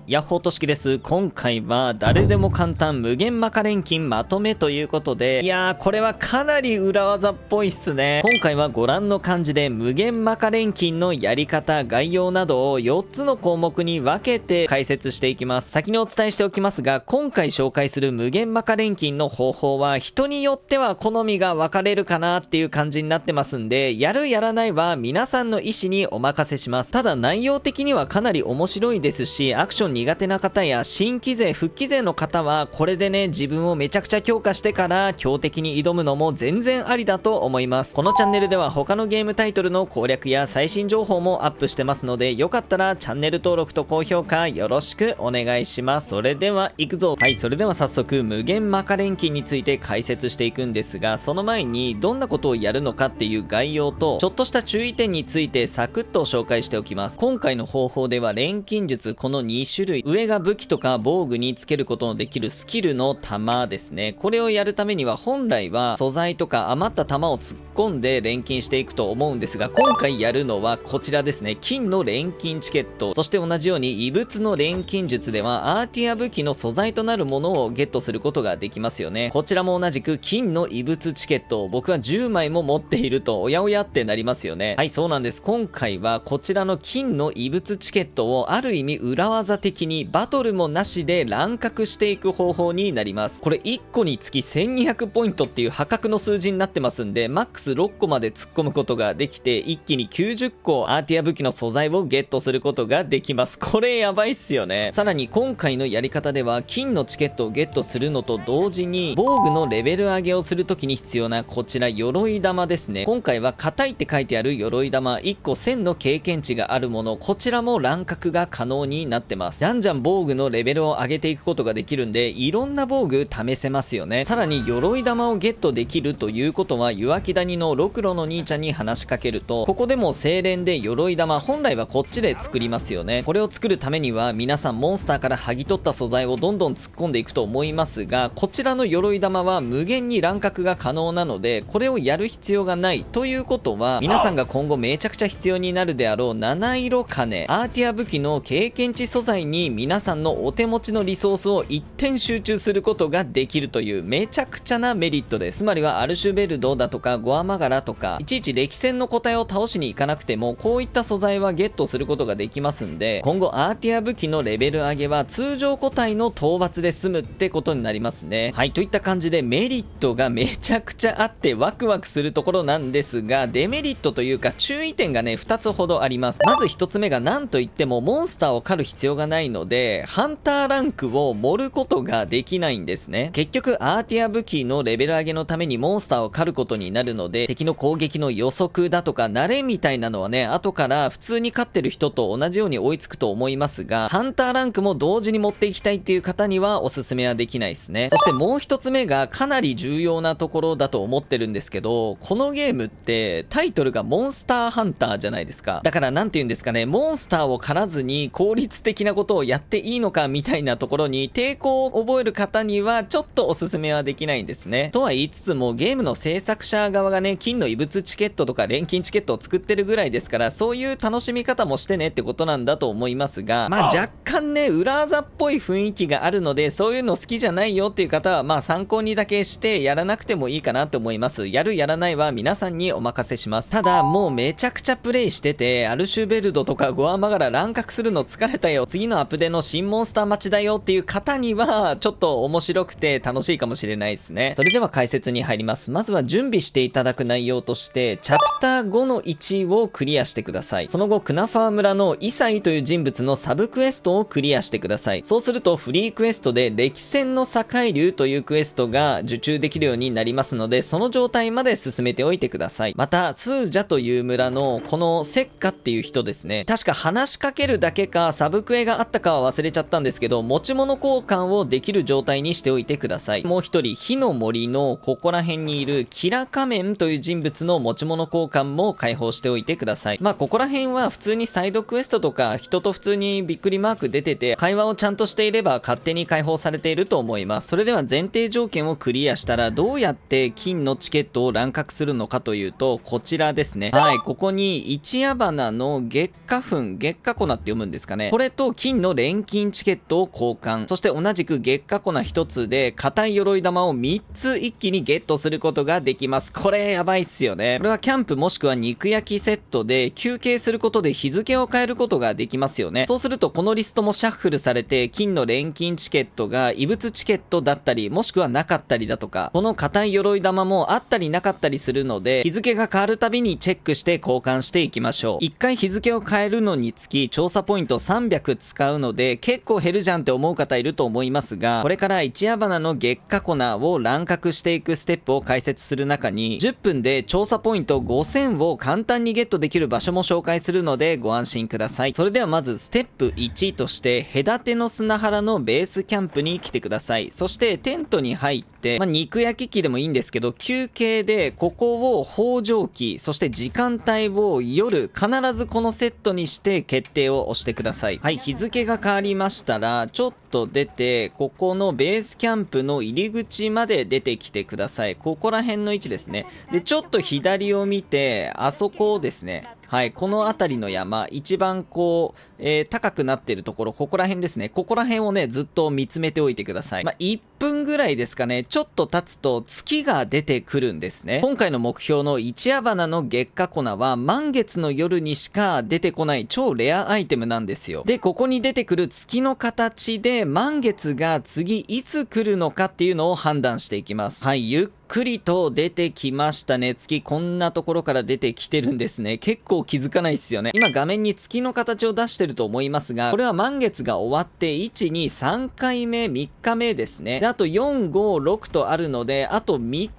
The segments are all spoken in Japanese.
ヤッホーとしきです。今回は誰でも簡単無限マカ錬金まとめということで、いやーこれはかなり裏技っぽいっすね。今回はご覧の感じで無限マカ錬金のやり方、概要などを4つの項目に分けて解説していきます。先にお伝えしておきますが、今回紹介する無限マカ錬金の方法は人によっては好みが分かれるかなっていう感じになってますんで、やるやらないは皆さんの意思にお任せします。ただ内容的にはかなり面白いですし、アクション苦手な方や新規勢復帰勢の方はこれでね自分をめちゃくちゃ強化してから強敵に挑むのも全然ありだと思います。このチャンネルでは他のゲームタイトルの攻略や最新情報もアップしてますので、よかったらチャンネル登録と高評価よろしくお願いします。それでは行くぞ。はい、それでは早速無限マカ錬金について解説していくんですが、その前にどんなことをやるのかっていう概要とちょっとした注意点についてサクッと紹介しておきます。今回の方法では錬金術この2種類、上が武器とか防具につけることのできるスキルの弾ですね。これをやるためには本来は素材とか余った弾を突っ込んで錬金していくと思うんですが、今回やるのはこちらですね。金の錬金チケット、そして同じように異物の錬金術ではアーティア武器の素材となるものをゲットすることができますよね。こちらも同じく金の異物チケットを僕は10枚も持っているとおやおやってなりますよね。はい、そうなんです。今回はこちらの金の異物チケットをある意味裏技的にバトルもなしで乱獲していく方法になります。これ1個につき1200ポイントっていう破格の数字になってますんで、マックス6個まで突っ込むことができて一気に90個アーティア武器の素材をゲットすることができます。これやばいっすよね。さらに今回のやり方では金のチケットをゲットするのと同時に防具のレベル上げをするときに必要なこちら鎧玉ですね。今回は硬いって書いてある鎧玉1個1000の経験値があるもの、こちらも乱獲が可能になってます。じゃんじゃん防具のレベルを上げていくことができるんで、いろんな防具試せますよね。さらに鎧玉をゲットできるということは、岩木谷のロクロの兄ちゃんに話しかけると、ここでも精錬で鎧玉本来はこっちで作りますよね。これを作るためには皆さんモンスターから剥ぎ取った素材をどんどん突っ込んでいくと思いますが、こちらの鎧玉は無限に乱獲が可能なので、これをやる必要がないということは、皆さんが今後めちゃくちゃ必要になるであろう七色金アーティア武器の経験値素材に皆さんのお手持ちのリソースを一点集中することができるというめちゃくちゃなメリットです。つまりはアルシュベルドだとかゴアマガラとか、いちいち歴戦の個体を倒しに行かなくてもこういった素材はゲットすることができますんで、今後アーティア武器のレベル上げは通常個体の討伐で済むってことになりますね。はい、といった感じでメリットがめちゃくちゃあってワクワクするところなんですが、デメリットというか注意点がね2つほどあります。まず1つ目が何といってもモンスターを狩る必要がないので、ハンターランクを盛ることができないんですね。結局アーティア武器のレベル上げのためにモンスターを狩ることになるので、敵の攻撃の予測だとか慣れみたいなのはね後から普通に勝ってる人と同じように追いつくと思いますが、ハンターランクも同時に持っていきたいっていう方にはおすすめはできないですね。そしてもう1つ目がかなり重要なところだと思ってるんですけど、このゲームってタイトルがモンスターハンターじゃないですか。だからなんて言うんですかね、モンスターを狩らずに効率的なことをやっていいのかみたいなところに抵抗を覚える方にはちょっとおすすめはできないんですね。とは言いつつもゲームの制作者側がね金の異物チケットとか錬金チケットを作ってるぐらいですから、そういう楽しみ方もしてねってことなんだと思いますが、まあ若干ね裏技っぽい雰囲気があるので、そういうの好きじゃないよっていう方はまあ参考にだけしてやらなくてもいいかなと思います。やるやらないは皆さんにお任せします。ただもうめちゃくちゃプレイしててアルシュベルドとかゴアマガラ乱獲するの疲れたよ、次のアップでの新モンスター待ちだよっていう方にはちょっと面白くて楽しいかもしれないですね。それでは解説に入ります。まずは準備していただく内容としてチャプター5の1をクリアしてください。その後クナファー村のイサイという人物のサブクエストをクリアしてください。そうするとフリークエストで歴戦の境竜というクエストが受注できるようになりますので、その状態まで進めておいてください。またスージャという村のこのセッカっていう人ですね、確か話しかけるだけかサブクエがあったかは忘れちゃったんですけど、持ち物交換をできる状態にしておいてください。もう一人火の森のここら辺にいるキラ仮面という人物の持ち物交換も開放しておいてください。まあここら辺は普通にサイドクエストとか人と普通にびっくりマーク出てて会話をちゃんとしていれば勝手に開放されていると思います。それでは前提条件をクリアしたらどうやって金のチケットを乱獲するのかというと、こちらですね。はい、ここに一夜花の月花粉、月花粉って読むんですかね。これと金金の錬金チケットを交換、そして同じく月下粉1つで硬い鎧玉を3つ一気にゲットすることができます。これやばいっすよね。これはキャンプもしくは肉焼きセットで休憩することで日付を変えることができますよね。そうするとこのリストもシャッフルされて、金の錬金チケットが異物チケットだったりもしくはなかったりだとか、この硬い鎧玉もあったりなかったりするので、日付が変わるたびにチェックして交換していきましょう。1回日付を変えるのにつき調査ポイント300使うので結構減るじゃんって思う方いると思いますが、これから一夜花の月下粉を乱獲していくステップを解説する中に、10分で調査ポイント5000を簡単にゲットできる場所も紹介するのでご安心ください。それではまずステップ1として、隔ての砂原のベースキャンプに来てください。そしてテントに入って、肉焼き器でもいいんですけど、休憩でここを北条記、そして時間帯を夜必ずこのセットにして決定を押してください。はい、日付が変わりましたらちょっと出て、ここのベースキャンプの入り口まで出てきてください。ここら辺の位置ですね。でちょっと左を見て、あそこですね。はい、この辺りの山、一番こう、高くなってるところ、ここら辺ですね。ここら辺をね、ずっと見つめておいてください。1分ぐらいですかね、ちょっと経つと月が出てくるんですね。今回の目標の一夜花の月下粉は満月の夜にしか出てこない超レアアイテムなんですよ。で、ここに出てくる月の形で満月が次いつ来るのかっていうのを判断していきます。はい、ゆっくりと出てきましたね。月こんなところから出てきてるんですね。結構気づかないですよね。今画面に月の形を出してると思いますが、これは満月が終わって1、2、3回目、3日目ですね。であと4、5、6とあるので、あと3日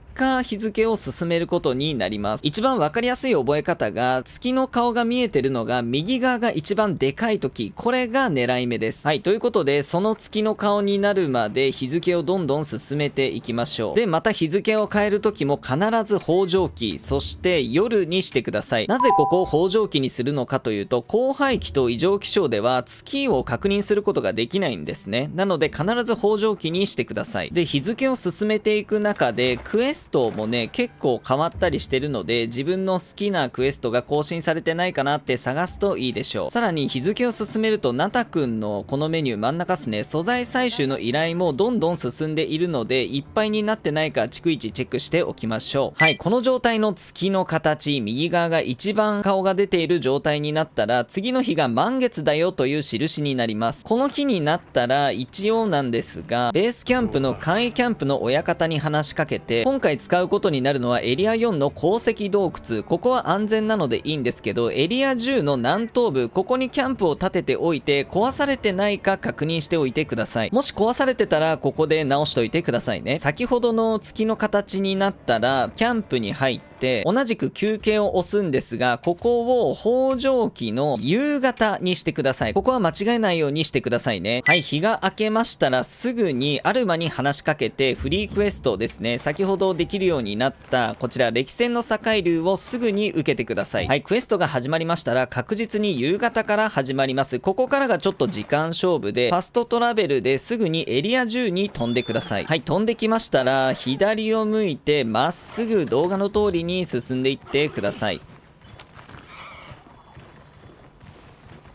日付を進めることになります。一番わかりやすい覚え方が、月の顔が見えてるのが右側が一番でかい時、これが狙い目です。はい、ということでその月の顔になるまで日付をどんどん進めていきましょう。でまた日付を変える時も必ず北条記、そして夜にしてください。なぜここを北条記にするのかというと、降灰期と異常気象では月を確認することができないんですね。なので必ず北条記にしてください。で日付を進めていく中でクエストもね結構変わったりしてるので、自分の好きなクエストが更新されてないかなって探すといいでしょう。さらに日付を進めると、ナタくんのこのメニュー真ん中っすね、素材採集の依頼もどんどん進んでいるので、いっぱいになってないか逐一チェックしておきましょう。はい、この状態の月の形、右側が一番顔が出ている状態になったら、次の日が満月だよという印になります。この日になったら一応なんですが、ベースキャンプの簡易キャンプの親方に話しかけて、今回使うことになるのはエリア4の鉱石洞窟、ここは安全なのでいいんですけど、エリア10の南東部、ここにキャンプを立てておいて、壊されてないか確認しておいてください。もし壊されてたらここで直しといてくださいね。先ほどの月の形になったらキャンプに入って同じく休憩を押すんですが、ここを北条記の夕方にしてください。ここは間違えないようにしてくださいね。はい、日が明けましたらすぐにアルマに話しかけて、フリークエストですね、先ほどできるようになったこちら歴戦の境竜をすぐに受けてください。はい、クエストが始まりましたら確実に夕方から始まります。ここからがちょっと時間勝負で、ファストトラベルですぐにエリア10に飛んでください。はい、飛んできましたら左を向いてまっすぐ動画の通りに進んでいってください。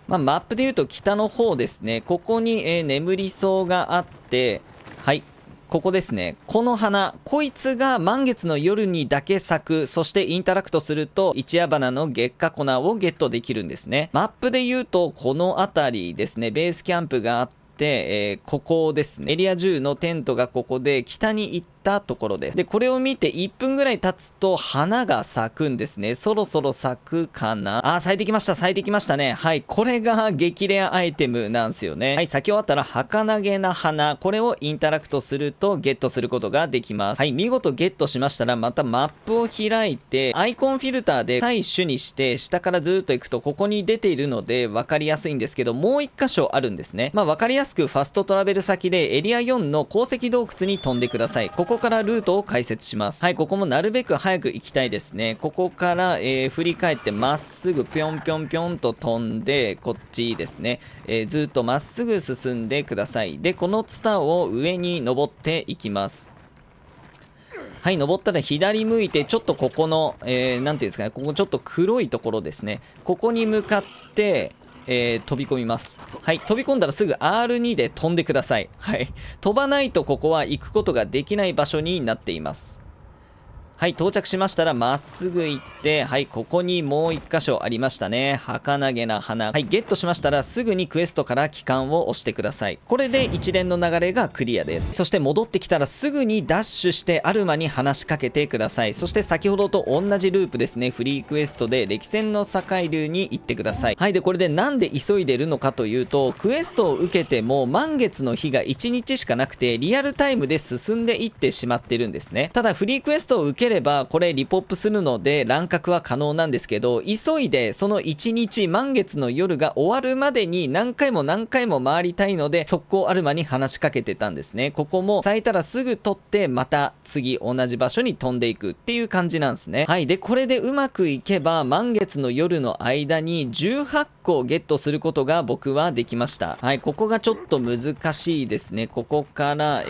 マップでいうと北の方ですね。ここに、眠り草があって、はい、ここですね。この花、こいつが満月の夜にだけ咲く。そしてインタラクトすると一夜花の月下粉をゲットできるんですね。マップで言うとこの辺りですね。ベースキャンプがあって、ここですね。エリア10のテントがここで北に行ったところです。でこれを見て1分ぐらい経つと花が咲くんですね。そろそろ咲くかな。咲いてきました、咲いてきましたね。はい、これが激レアアイテムなんですよね。はい、咲き終わったら儚げな花、これをインタラクトするとゲットすることができます。はい、見事ゲットしましたらまたマップを開いてアイコンフィルターで採取にして下からずっと行くとここに出ているので分かりやすいんですけど、もう1箇所あるんですね。分かりやすくファストトラベル先でエリア4の鉱石洞窟に飛んでください。ここからルートを解説します。はい、ここもなるべく早く行きたいですね。ここから、振り返ってまっすぐぴょんぴょんぴょんと飛んでこっちですね、ずっとまっすぐ進んでください。でこのツタを上に登っていきます。はい、登ったら左向いてちょっとここの、なんていうんですかね、ここちょっと黒いところですね。ここに向かって飛び込みます。はい、飛び込んだらすぐ R2 で飛んでください。はい、飛ばないとここは行くことができない場所になっています。はい、到着しましたらまっすぐ行って、はい、ここにもう1箇所ありましたね。儚げな花。はい、ゲットしましたらすぐにクエストから帰還を押してください。これで一連の流れがクリアです。そして戻ってきたらすぐにダッシュしてアルマに話しかけてください。そして先ほどと同じループですね。フリークエストで歴戦の境流に行ってください。はい、でこれでなんで急いでるのかというと、クエストを受けても満月の日が1日しかなくてリアルタイムで進んでいってしまってるんですね。ただフリークエストを受ければこれリポップするので乱獲は可能なんですけど、急いでその1日満月の夜が終わるまでに何回も何回も回りたいので、速攻アルマに話しかけてたんですね。ここも咲いたらすぐ取ってまた次同じ場所に飛んでいくっていう感じなんですね。はい、でこれでうまくいけば満月の夜の間に18個ゲットすることが僕はできました。はい、ここがちょっと難しいですね。ここから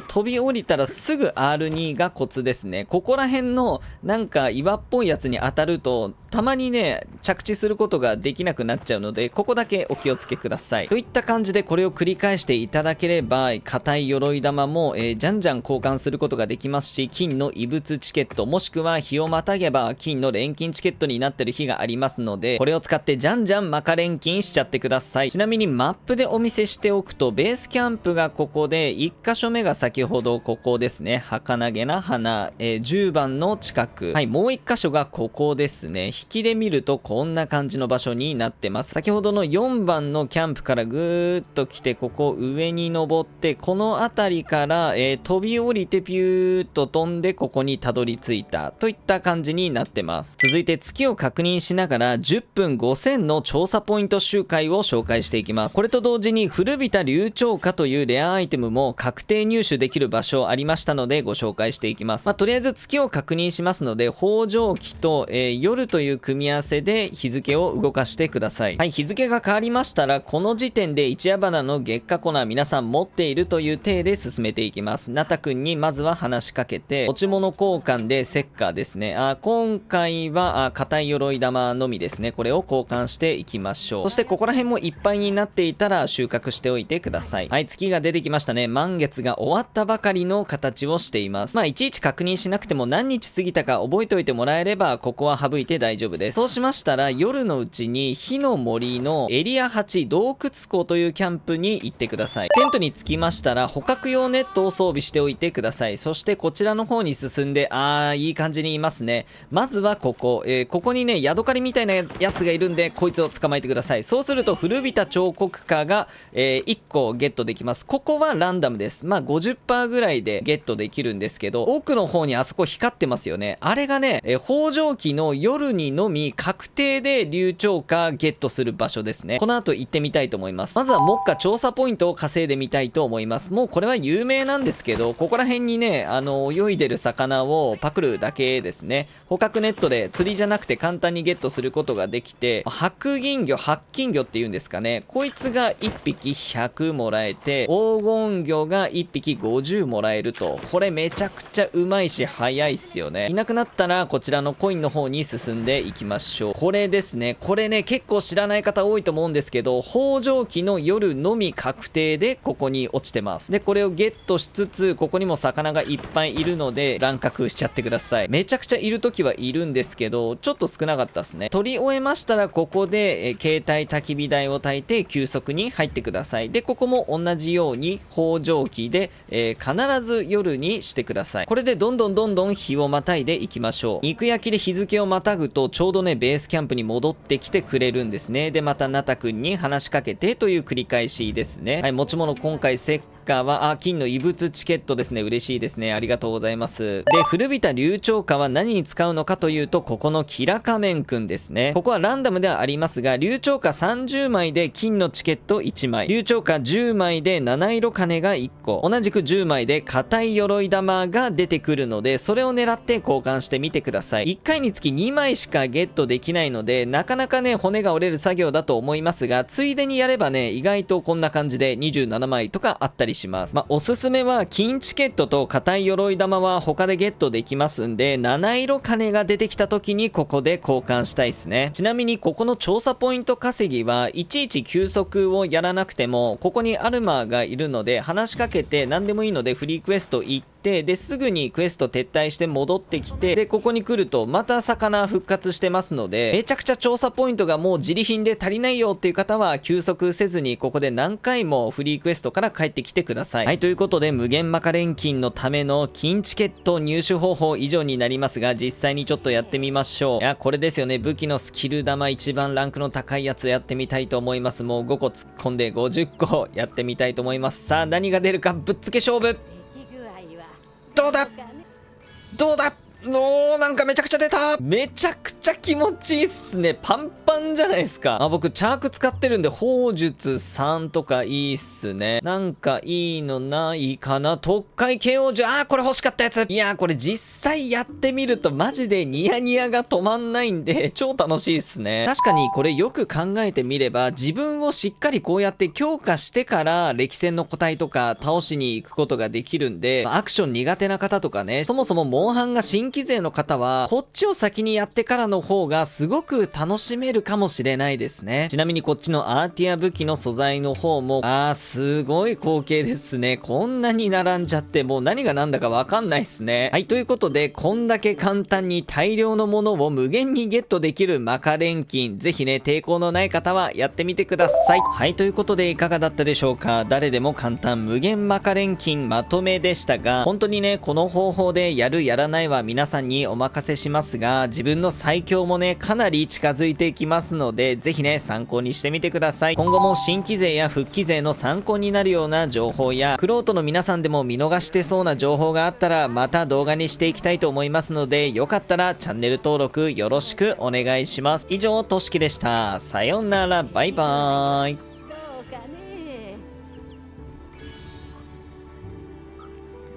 飛び降りたらすぐ R2 がコツですね。ここら辺のなんか岩っぽいやつに当たるとたまにね着地することができなくなっちゃうので、ここだけお気をつけください。といった感じでこれを繰り返していただければ硬い鎧玉も、じゃんじゃん交換することができますし、金の異物チケットもしくは日をまたげば金の錬金チケットになってる日がありますので、これを使ってじゃんじゃんマカ錬金しちゃってください。ちなみにマップでお見せしておくと、ベースキャンプがここで1箇所目が先ほどここですね。儚げな花、10番の近く。はい、もう1箇所がここですね。引きで見るとこんな感じの場所になってます。先ほどの4番のキャンプからぐーっと来て、ここ上に登ってこの辺りから、飛び降りてピューッと飛んでここにたどり着いたといった感じになってます。続いて月を確認しながら10分5000の調査ポイント周回を紹介していきます。これと同時に古びた流鳥花というレアアイテムも確定入手できる場所ありましたのでご紹介していきます。とりあえず月を確認しますので、北条記と、夜という組み合わせで日付を動かしてください。はい、日付が変わりましたらこの時点で一夜花の月下粉皆さん持っているという体で進めていきます。ナタ君にまずは話しかけて、持ち物交換でセッカーですね。今回は硬い鎧玉のみですね。これを交換していきましょう。そしてここら辺もいっぱいになっていたら収穫しておいてください。はい、月が出てきましたね。満月が終わったばかりの形をしています。いちいち確認しなくても何日過ぎたか覚えておいてもらえればここは省いて大丈夫です。そうしましたら夜のうちに火の森のエリア8洞窟湖というキャンプに行ってください。テントに着きましたら捕獲用ネットを装備しておいてください。そしてこちらの方に進んで、いい感じにいますね。まずはここ、ここにねヤドカリみたいなやつがいるんでこいつを捕まえてください。そうすると古びた彫刻家が、1個ゲットできます。ここはランダムです。50% ぐらいでゲットできるんですけど、奥の方にあそこ光ってますよね。あれがね、北条記の夜にのみ確定で流鳥花ゲットする場所ですね。この後行ってみたいと思います。まずは目下調査ポイントを稼いでみたいと思います。もうこれは有名なんですけど、ここら辺にね泳いでる魚をパクるだけですね。捕獲ネットで釣りじゃなくて簡単にゲットすることができて、白銀魚白金魚っていうんですかね。こいつが1匹100もらえて、黄金魚が1匹50もらえると、これめちゃくちゃうまいし早いっすよね。いなくなったらこちらのコインの方に進んでいきましょう。これですね。これね結構知らない方多いと思うんですけど、北条記の夜のみ確定でここに落ちてます。でこれをゲットしつつ、ここにも魚がいっぱいいるので乱獲しちゃってください。めちゃくちゃいる時はいるんですけど、ちょっと少なかったですね。取り終えましたらここで、携帯焚き火台を焚いて急速に入ってください。でここも同じように北条記で、必ず夜にしてください。これでどんどん日をまたいでいきましょう。肉焼きで日付をまたぐとちょうどねベースキャンプに戻ってきてくれるんですね。でまたナタ君に話しかけてという繰り返しですね。はい、持ち物今回セッカーは金の異物チケットですね。嬉しいですね。ありがとうございます。で古びた流鳥花は何に使うのかというと、ここのキラ仮面くんですね。ここはランダムではありますが、流鳥花30枚で金のチケット1枚、流鳥花10枚で七色金が1個、同じく10枚で硬い鎧玉が出てくるので、それを狙って交換してみてください。1回につき2枚しかゲットできないので、なかなかね骨が折れる作業だと思いますが、ついでにやればね意外とこんな感じで27枚とかあったりします。おすすめは金チケットと硬い鎧玉は他でゲットできますんで、七色金が出てきた時にここで交換したいですね。ちなみにここの調査ポイント稼ぎはいちいち休息をやらなくても、ここにアルマーがいるので話しかけて何でもいいのでフリークエスト行って、ですぐにクエスト撤退して戻ってきて、でここに来るとまた魚復活してますので、めちゃくちゃ調査ポイントがもう自利品で足りないよっていう方は休息せずにここで何回もフリークエストから帰ってきてください。はい、ということで無限マカ錬金のための金チケット入手方法以上になりますが、実際にちょっとやってみましょう。いやこれですよね、武器のスキル玉一番ランクの高いやつやってみたいと思います。もう5個突っ込んで50個やってみたいと思います。さあ何が出るか、ぶっつけ勝負。どうだどうだ、おー、なんかめちゃくちゃ出た。めちゃくちゃ気持ちいいっすね。パンパンじゃないですか。僕チャーク使ってるんで砲術3とかいいっすね。なんかいいのないかな。特会 KO 術、これ欲しかったやつ。いやこれ実際やってみるとマジでニヤニヤが止まんないんで超楽しいっすね。確かにこれよく考えてみれば、自分をしっかりこうやって強化してから歴戦の個体とか倒しに行くことができるんで、アクション苦手な方とかね、そもそもモンハンが新規勢の方はこっちを先にやってからの方がすごく楽しめるかもしれないですね。ちなみにこっちのアーティア武器の素材の方もすごい光景ですね。こんなに並んじゃってもう何が何だかわかんないっすね。はい、ということでこんだけ簡単に大量のものを無限にゲットできるマカ錬金、ぜひね抵抗のない方はやってみてください。はい、ということでいかがだったでしょうか。誰でも簡単無限マカ錬金まとめでしたが、本当にねこの方法でやるやらないは皆さんにお任せしますが、自分の最強もねかなり近づいていきますので、ぜひね参考にしてみてください。今後も新規勢や復帰勢の参考になるような情報や、玄人の皆さんでも見逃してそうな情報があったらまた動画にしていきたいと思いますので、よかったらチャンネル登録よろしくお願いします。以上としきでした。さようなら、バイバーイ。